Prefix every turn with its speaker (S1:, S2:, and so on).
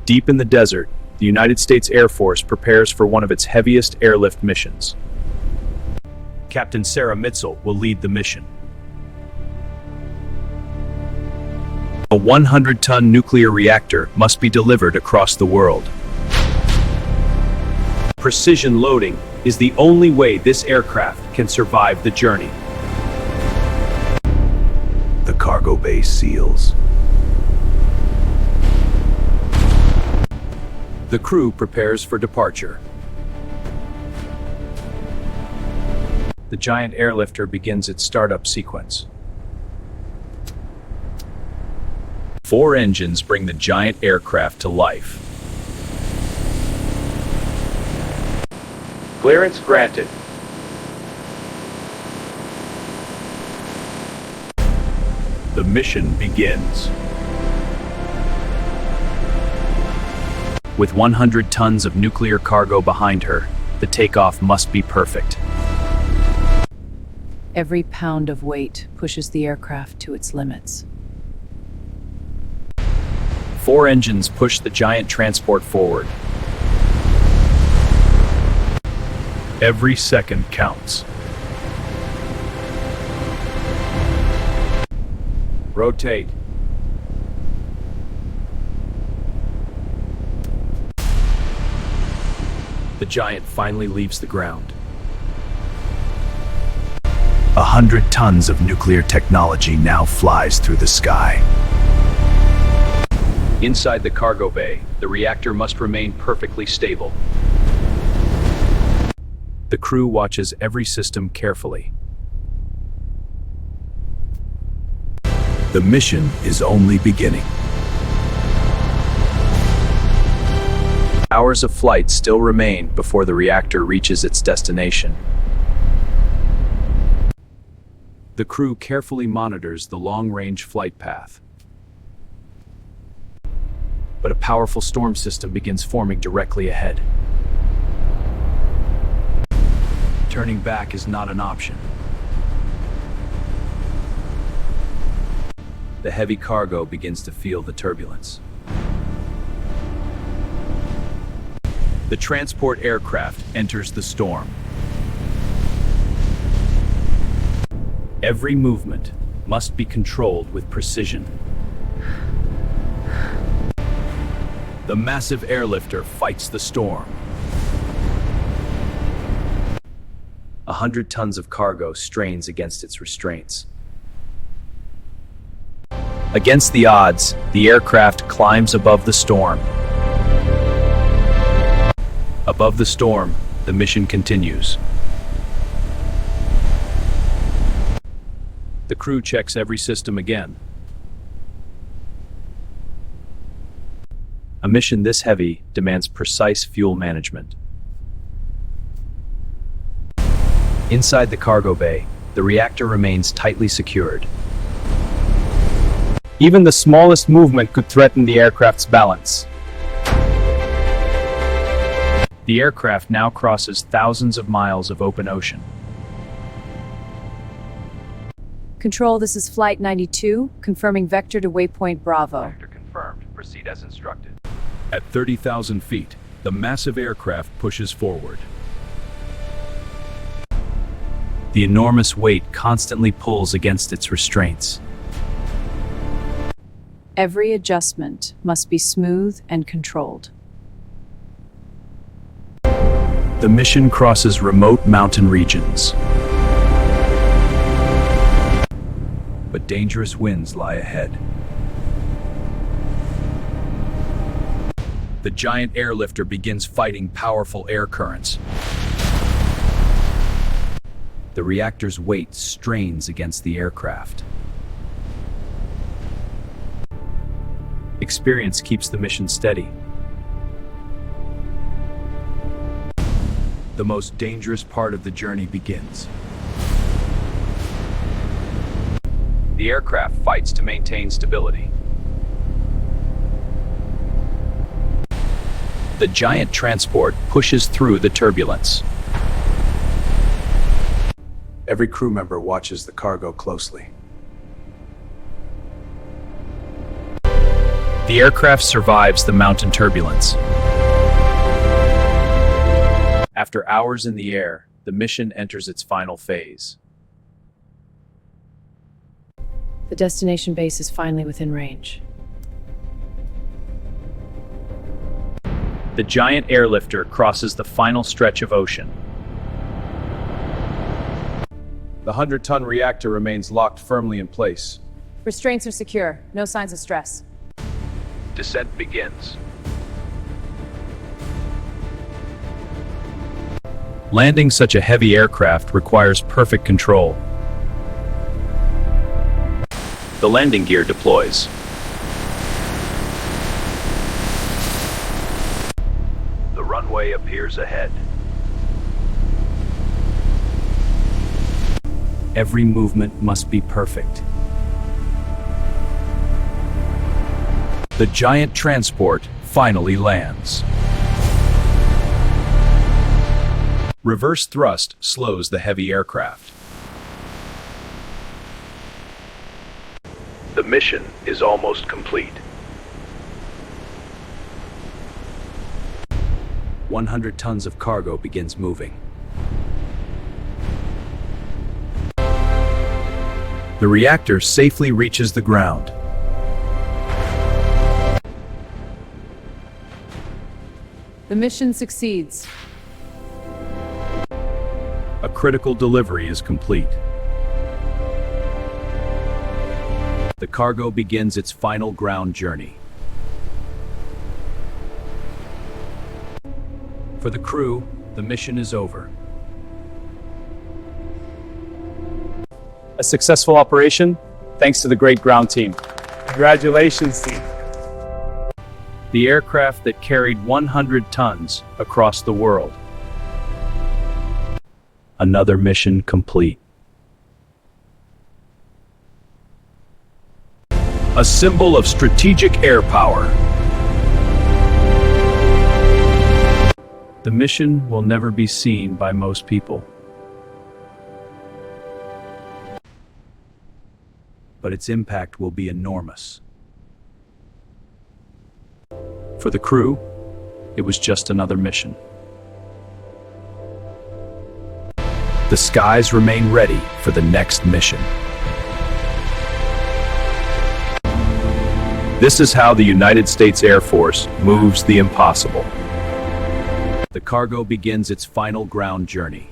S1: Deep in the desert, the United States Air Force prepares for one of its heaviest airlift missions. Captain Sarah Mitchell will lead the mission. A 100-ton nuclear reactor must be delivered across the world. Precision loading is the only way this aircraft can survive the journey. The cargo bay seals. The crew prepares for departure. The giant airlifter begins its startup sequence. 4 engines bring the giant aircraft to life. Clearance granted. The mission begins. With 100 tons of nuclear cargo behind her, the takeoff must be perfect.
S2: Every pound of weight pushes the aircraft to its limits.
S1: 4 engines push the giant transport forward. Every second counts. Rotate. The giant finally leaves the ground. 100 tons of nuclear technology now flies through the sky. Inside the cargo bay, the reactor must remain perfectly stable. The crew watches every system carefully. The mission is only beginning. Hours of flight still remain before the reactor reaches its destination. The crew carefully monitors the long-range flight path. But a powerful storm system begins forming directly ahead. Turning back is not an option. The heavy cargo begins to feel the turbulence. The transport aircraft enters the storm. Every movement must be controlled with precision. The massive airlifter fights the storm. 100 tons of cargo strains against its restraints. Against the odds, the aircraft climbs above the storm. Above the storm, the mission continues. The crew checks every system again. A mission this heavy demands precise fuel management. Inside the cargo bay, the reactor remains tightly secured. Even the smallest movement could threaten the aircraft's balance. The aircraft now crosses thousands of miles of open ocean.
S2: Control, this is Flight 92, confirming vector to waypoint Bravo.
S1: Vector confirmed. Proceed as instructed. At 30,000 feet, the massive aircraft pushes forward. The enormous weight constantly pulls against its restraints.
S2: Every adjustment must be smooth and controlled.
S1: The mission crosses remote mountain regions. But dangerous winds lie ahead. The giant airlifter begins fighting powerful air currents. The reactor's weight strains against the aircraft. Experience keeps the mission steady. The most dangerous part of the journey begins. The aircraft fights to maintain stability. The giant transport pushes through the turbulence. Every crew member watches the cargo closely. The aircraft survives the mountain turbulence. After hours in the air, the mission enters its final phase.
S2: The destination base is finally within range.
S1: The giant airlifter crosses the final stretch of ocean.
S3: The 100-ton reactor remains locked firmly in place.
S2: Restraints are secure. No signs of stress.
S1: Descent begins. Landing such a heavy aircraft requires perfect control. The landing gear deploys. The runway appears ahead. Every movement must be perfect. The giant transport finally lands. Reverse thrust slows the heavy aircraft. The mission is almost complete. 100 tons of cargo begins moving. The reactor safely reaches the ground.
S2: The mission succeeds.
S1: A critical delivery is complete. The cargo begins its final ground journey. For the crew, the mission is over.
S3: A successful operation, thanks to the great ground team. Congratulations, team.
S1: The aircraft that carried 100 tons across the world. Another mission complete. A symbol of strategic air power. The mission will never be seen by most people. But its impact will be enormous. For the crew, it was just another mission. The skies remain ready for the next mission. This is how the United States Air Force moves the impossible. The cargo begins its final ground journey.